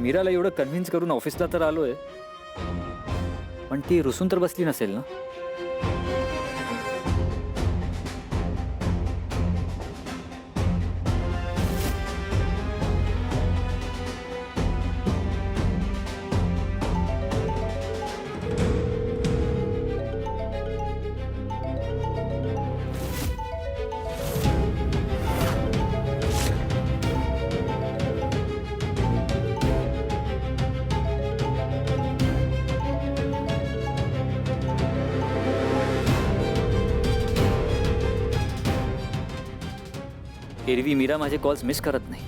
मीराला एवढं कन्व्हिन्स करून ऑफिसला तर आलोय, पण ती रुसून तर बसली नसेल ना? एरवी मीरा माझे कॉल्स मिस करत नाही.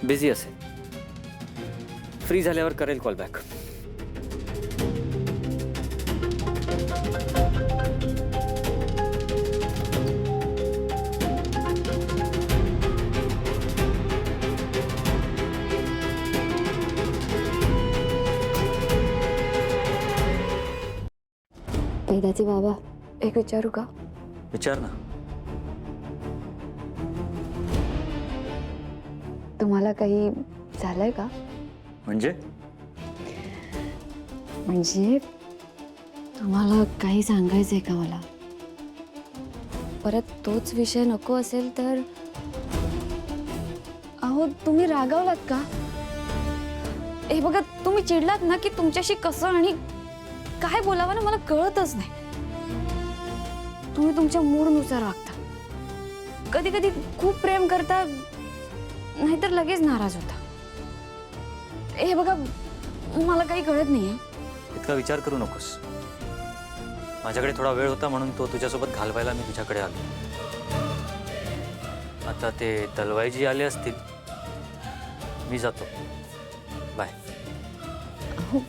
बिझी असेल. फ्री झाल्यावर करेल कॉल बॅक. वेदाचे बाबा, एक विचारू का? विचार ना. तुम्हाला काही झालंय का? म्हणजे म्हणजे तुम्हाला काही सांगायचंय का मला? परत तोच विषय नको असेल तर. अहो तुम्ही रागावलात का? हे बघा, तुम्ही चिडलात ना की तुमच्याशी कसं आणि काय बोलावं ना मला कळतच नाही. तुम्ही तुमच्या मूडनुसार वागता. कधी कधी खूप प्रेम करता, नाहीतर लगेच नाराज होता. हे बघा, मला काही कळत नाहीये. इतका विचार करू नकोस. माझ्याकडे थोडा वेळ होता म्हणून तो तुझ्यासोबत घालवायला मी तुझ्याकडे आलो. आता ते तलवाईजी आले असतील. मी जातो. बाय. अहो,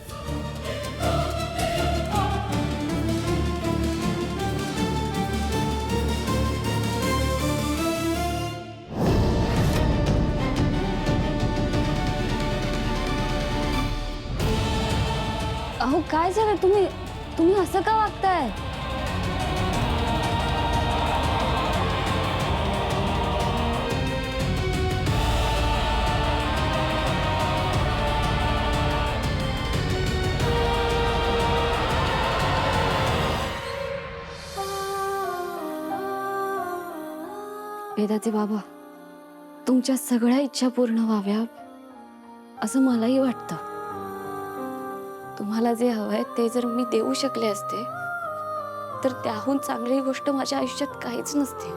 अहो काय झालं? तुम्ही असं का वागताय? वेदाचे बाबा, तुमच्या सगळ्या इच्छा पूर्ण व्हाव्या असं मलाही वाटतं. तुम्हाला जे हवंय ते जर मी देऊ शकले असते तर त्याहून चांगली गोष्ट माझ्या आयुष्यात काहीच नसते.